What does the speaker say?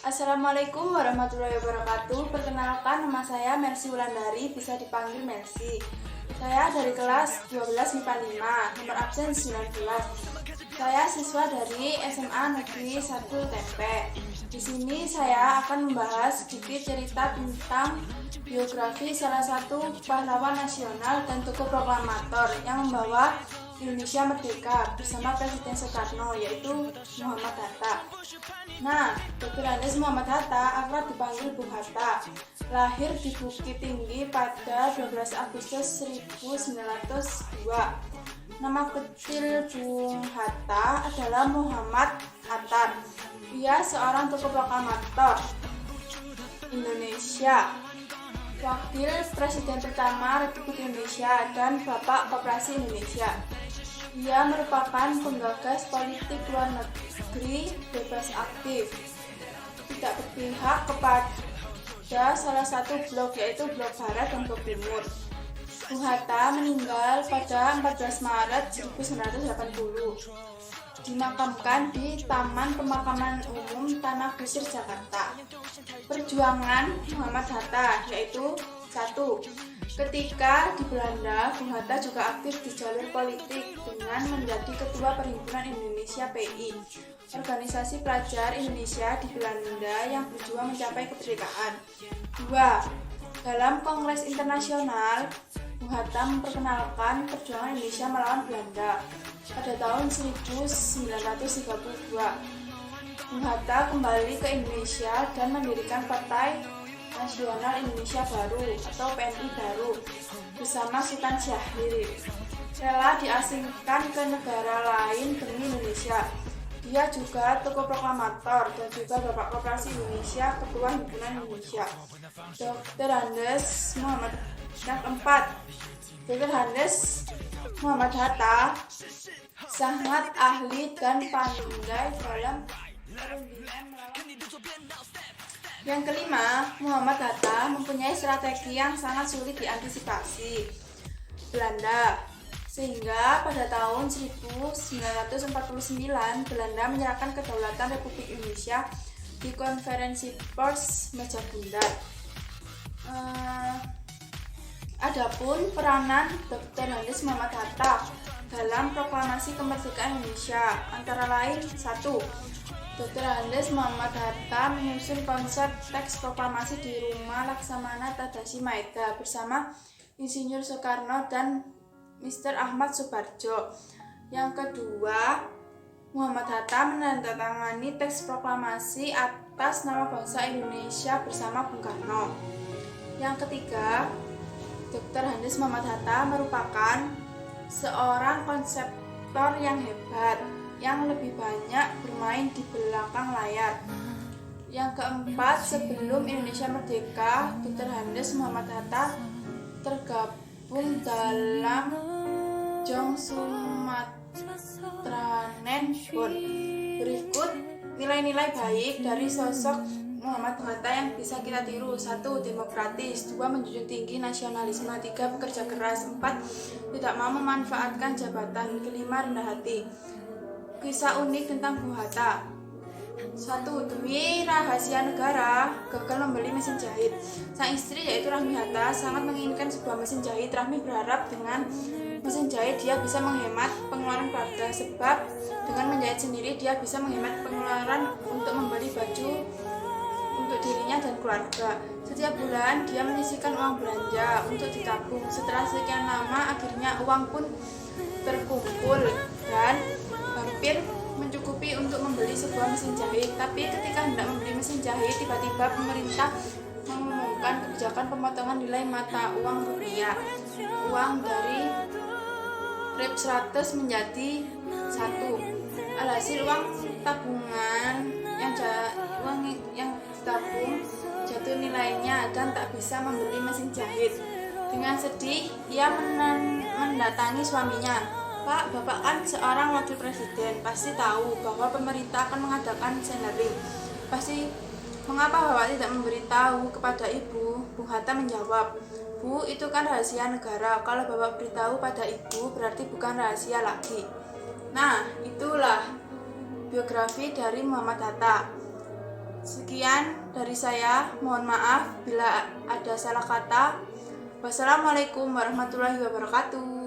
Assalamualaikum warahmatullahi wabarakatuh. Perkenalkan, nama saya Mercy Wulandari, bisa dipanggil Mercy. Saya dari kelas 12 MIPA 5, nomor absen 19. Saya siswa dari SMA Negeri 1 Tempe. Di sini saya akan membahas sedikit cerita tentang biografi salah satu pahlawan nasional dan tokoh proklamator yang membawa Indonesia merdeka bersama Presiden Soekarno, yaitu Muhammad Hatta. Nah, Dr. Andes Muhammad Hatta akrab dipanggil Bung Hatta. Lahir di Bukit Tinggi pada 12 Agustus 1902. Nama kecil Bung Hatta adalah Muhammad Hatta. Ia seorang tokoh proklamator Indonesia, wakil presiden pertama Republik Indonesia, dan Bapak Koperasi Indonesia. Ia merupakan penggagas politik luar negeri bebas aktif, tidak berpihak kepada salah satu blok, yaitu blok barat dan blok timur. Bung Hatta meninggal pada 14 Maret 1980. Dimakamkan di Taman Pemakaman Umum Tanah Kusir, Jakarta. Perjuangan Muhammad Hatta yaitu 1. Ketika di Belanda, Bung Hatta juga aktif di jalur politik dengan menjadi Ketua Perhimpunan Indonesia PI, organisasi pelajar Indonesia di Belanda yang berjuang mencapai kemerdekaan. 2. Dalam Kongres Internasional, Bung Hatta memperkenalkan perjuangan Indonesia melawan Belanda pada tahun 1932. Bung Hatta kembali ke Indonesia dan mendirikan Partai Nasional Indonesia Baru atau PNI baru bersama Sultan Syahrir. Rela diasingkan ke negara lain demi Indonesia. Dia juga tokoh proklamator dan juga Bapak Koperasi Indonesia, Ketua Himpunan Indonesia. Dr. Andes Muhammad. Yang keempat, Dr. Andes Muhammad Hatta sangat ahli dan pandai dalam perundingan melawan. Yang kelima, Muhammad Hatta mempunyai strategi yang sangat sulit diantisipasi Belanda, sehingga pada tahun 1949 Belanda menyerahkan kedaulatan Republik Indonesia di Konferensi Pers Meja Bundar. Adapun peranan Dr. Andes Muhammad Hatta dalam proklamasi kemerdekaan Indonesia antara lain: 1. Dr. Andes Muhammad Hatta menyusun konsep teks proklamasi di Rumah Laksamana Tadashi Maeda bersama Insinyur Soekarno dan Mr. Ahmad Subarjo. Yang kedua, Muhammad Hatta menandatangani teks proklamasi atas nama bangsa Indonesia bersama Bung Karno. Yang ketiga, Dr. Andes Muhammad Hatta merupakan seorang konseptor yang hebat, yang lebih banyak bermain di belakang layar. Yang keempat, sebelum Indonesia merdeka, Dr. Andes Muhammad Hatta tergabung dalam Jong Sumatranen Bond. Berikut nilai-nilai baik dari sosok Muhammad Hatta yang bisa kita tiru. 1. Demokratis. 2. Menjunjung tinggi nasionalisme. 3. Bekerja keras. 4. Tidak mau memanfaatkan jabatan. 5. Rendah hati. Kisah unik tentang Bung Hatta. 1. Demi rahasia negara, gagal membeli mesin jahit. Sang istri yaitu Rahmi Hatta sangat menginginkan sebuah mesin jahit. Rahmi berharap dengan mesin jahit dia bisa menghemat pengeluaran keluarga, sebab dengan menjahit sendiri dia bisa menghemat pengeluaran untuk membeli baju untuk dirinya dan keluarga. Setiap bulan dia menyisihkan uang belanja untuk ditabung. Setelah sekian lama akhirnya uang pun terkumpul dan hampir mencukupi untuk membeli sebuah mesin jahit. Tapi ketika hendak membeli mesin jahit, tiba-tiba pemerintah mengumumkan kebijakan pemotongan nilai mata uang rupiah. Uang dari Rp 100 menjadi 1. Alhasil uang tabungan yang ditabung jatuh nilainya dan tak bisa membeli mesin jahit. Dengan sedih, ia mendatangi suaminya. Pak, Bapak kan seorang wakil presiden, pasti tahu bahwa pemerintah akan mengadakan sendaring. Mengapa Bapak tidak memberitahu kepada Ibu? Bung Hatta menjawab, Bu, itu kan rahasia negara. Kalau Bapak beritahu pada Ibu, berarti bukan rahasia lagi. Nah, itulah biografi dari Muhammad Hatta. Sekian dari saya, mohon maaf bila ada salah kata. Wassalamualaikum warahmatullahi wabarakatuh.